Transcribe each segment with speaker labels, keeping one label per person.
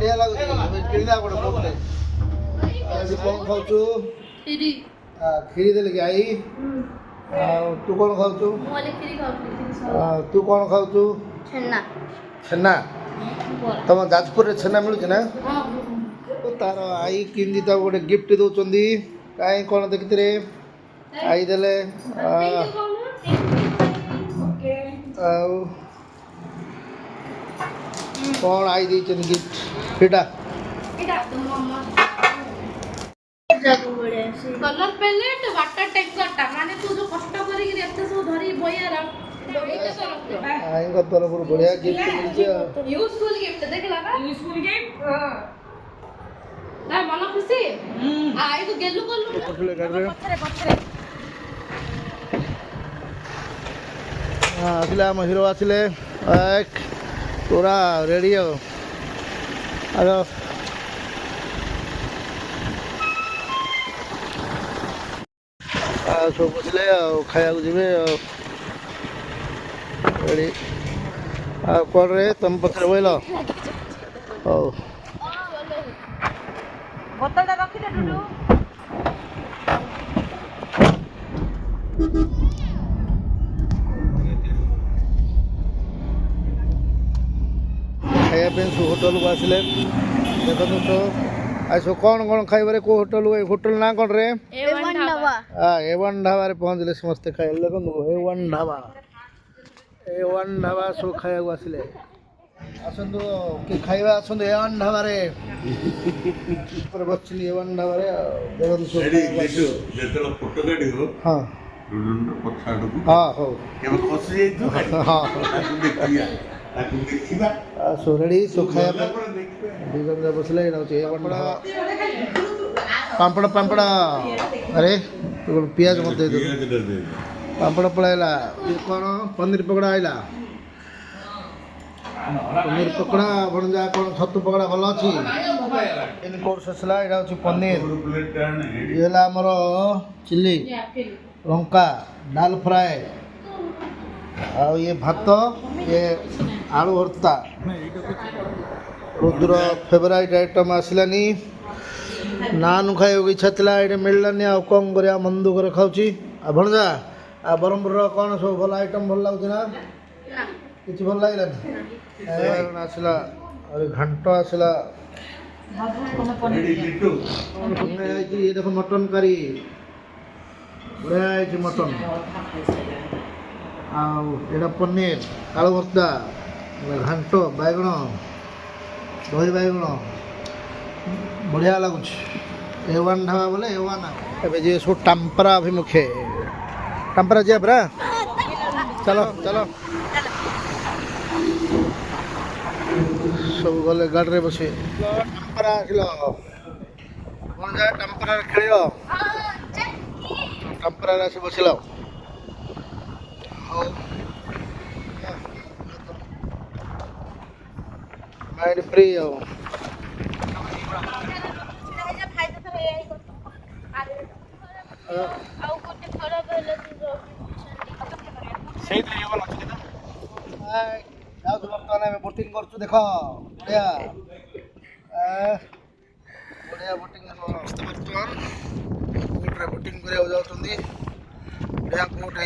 Speaker 1: ବଢିଆ ଲାଗୁଛି କିଣିଲା ଗୋଟେ ମୋଟେ ଆଜି କ'ଣ ଖାଉଛୁ କ୍ଷୀରି ଦେଲେ କି ଆଇ ଆଉ ତୁ କ'ଣ ଖାଉଛୁ ତୁ କ'ଣ ଖାଉଛୁ ଛେନା ତମ ଯାଜପୁରରେ ଛେନା ମିଳୁଛି ନା ତାର ଆଇ କିଣିଛି ତାକୁ ଗୋଟେ ଗିଫ୍ଟ ଦେଉଛନ୍ତି କାହିଁ କ'ଣ ଦେଖିଥିଲେ ଆଇ ଦେଲେ ଆଉ କ'ଣ ଆଇ ଦେଇଛନ୍ତି ଗିଫ୍ଟ ସେଇଟା
Speaker 2: कलर पैलेट वाटर टैंकर माने तू जो कष्ट करी कि एते सब धरी बयारा
Speaker 1: आई का तरफ बढ़िया गिफ्ट मिलছে
Speaker 2: यूजफुल गिफ्ट देखला ना यूजफुल गिफ्ट ना मन खुशी आई तो गेलु कोलु
Speaker 1: पछले कर रे हां असला हम हीरो आछले एक पूरा रेडी हो आरो सब बसले खाया जीवे रेडी कौन रे तुम पथर बोल
Speaker 2: बोतलटा रखि दे टुटू
Speaker 1: खाया होटल को आसिले देखो तो आज कौन कौन खाइबारे को होटल ना कौन रे
Speaker 2: ए1 ढाबा
Speaker 1: ए1 ढाबा रे पहुंचले समस्त खाइले देखो ए1 ढाबा सब खाया को आसिले आसंदो के खाइबा आसंदो ए1 ढाबा रे पर बच्चली ए1 ढाबा रे देखो तो
Speaker 3: रेडी देखो जेतला फोटो काढी हो
Speaker 1: हां
Speaker 3: रुडुन पछाडू
Speaker 1: हां हो
Speaker 3: केबे खसी जाई तो
Speaker 1: हां
Speaker 3: ताकू देखिबा
Speaker 1: सो रेडी सो खाया दीगंजा बसले रहउचे ए1 ढाबा पापड़ अरे पियाज मत दे दो पापड़ पड़ाइला ये कौन पनीर पकड़ा आइला पनीर पकड़ा भणजा कौन छतु पकड़ा भल अछि इन कोर्स असला एडा अछि पनीर ये ला हमर चिल्ली लंका दाल फ्राई आ ये भात ये आलू भर्ता रुद्र फेवरेट आइटम आसलानी नान खाइबा इच्छा था ये मिललानी आ कम कर मन दुख खाऊँ आ भणजा आ ब्रह्मपुर कौन सब भल आइटम भल लगुच ना कि भल लगे आसला घंट आसला ये देख मटन करी बढ़िया मटन आड़ा पनीर आलू भर्ता घंट बैगण दही बैगण बढ़िया लगुच ए1 ढाबा बोले ए1 ए जे सो टाम्परा अभिमुखे टाम्परा जे बरा चलो चलो सब गले गाड़ी रे बसे टाम्परा आसिलो कौन जा टाम्परा खेलियो टाम्परा आसी बसिलो माइंड फ्री हो बोटिंग कर देख बढ़िया बढ़िया बोटिंग बर्तमान बोट्रे बोटिंग करा जाऊँगी बढ़िया बोट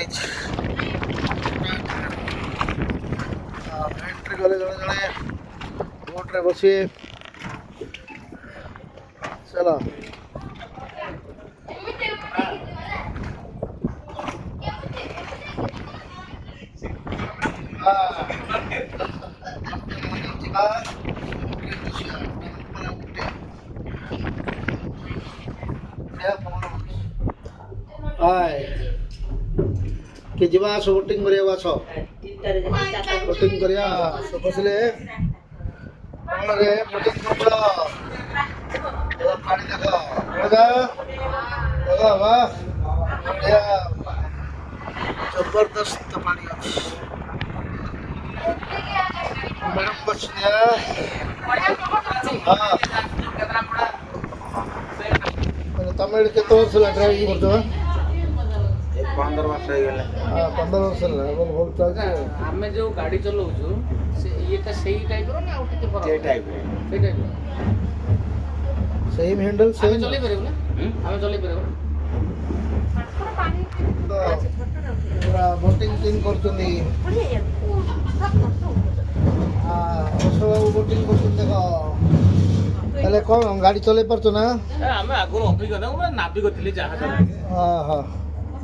Speaker 1: एंट्री गले जड़े जड़े बोट्रे बसी चलो कि जीवा सो बोटिंग करिया वास बोटिंग करिया सो बसले कोन रे बोटिंग करछो एला पानी देखो लगा लगा वाह बढ़िया जबरदस्त पानी अछि मैडम बचनिया हां तमिल के तो से ड्राइविंग करतो
Speaker 3: 15 वर्ष हो गले
Speaker 1: 15 वर्ष बोल चल
Speaker 4: हमें जो गाड़ी चलाऊ से ये सेही टाइप रो ना उठते
Speaker 3: टाइप
Speaker 1: सेम हैंडल सेम पूरा बोटिंग टीम करछुनी बोटिंग करछुन देखो हेले कौन गाड़ी चले पारछो ना
Speaker 4: ଆମେ ଆଗରୁ ଅଭିଜ୍ଞତା ମୁଁ ନାବିକ ଥିଲି ଜାହାଜ
Speaker 1: ହଁ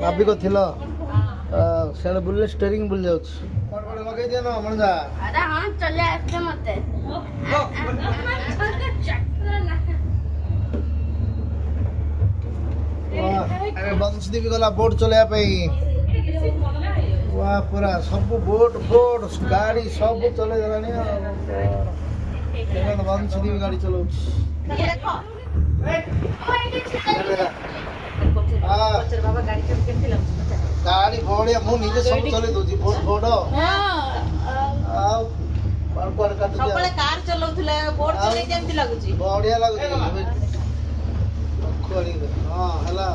Speaker 1: ନାବିକ ଥିଲ ସେଣେ ବୁଲିଲେ ଷ୍ଟେରିଂ ବୁଲି ଯାଉଛି କଣ ଲଗେଇ ଦିଅ ନା ମଣିଜା
Speaker 2: अरे हाँ चले आते मते
Speaker 1: अरे बंशदीप गला बोट चलाया पे वाह पूरा सब बोट बोट गाड़ी सब चले गलानी देखो बंशदीप गाड़ी चलाउछ
Speaker 2: देखो
Speaker 1: गाड़ी बढिया मु निजे सब चले दोची बोट बोट आउ पर पर काट
Speaker 5: सबले कार चलाउथले बोट चले केमति लागुची
Speaker 1: बढिया लागुची खोली हां हला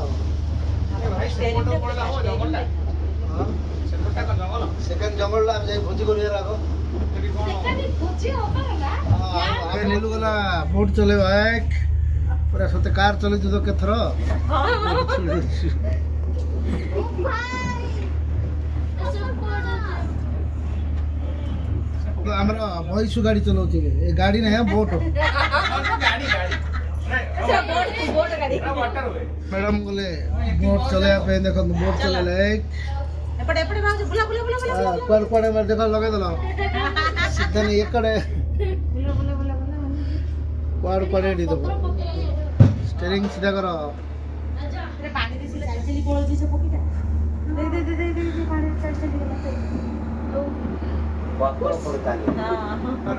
Speaker 1: सेकंड जंगल ला जाई भोजी करिया राखो आगे नीलू गला बोट चले एक पूरा सते कार चले तो केथर तो हमरा भैसु गाड़ी चलाउछि ए गाड़ी नहीं है बोट
Speaker 5: बोट गाड़ी
Speaker 1: मैडम बोले बोट चले पे देखो बोट चले एक
Speaker 5: एपटे एपटे भाग बुला बुला बुला बुला
Speaker 1: पर पड़े में देखो लगे दलो सीधा नहीं एकड़े
Speaker 5: बुला बुला बुला
Speaker 1: पार पड़े दी दो स्टीयरिंग सीधा करो
Speaker 5: अरे पानी दिसिले चल चली पळोजी से पकीटा दे दे दे दे दे पानी चल चली गला हां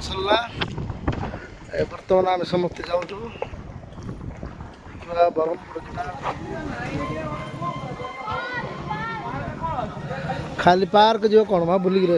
Speaker 1: सल्ला ए वर्तमान आम समस्त जाउछु पूरा बरमपुर जिला खाली पार्क जो कोन मा बुली गिरे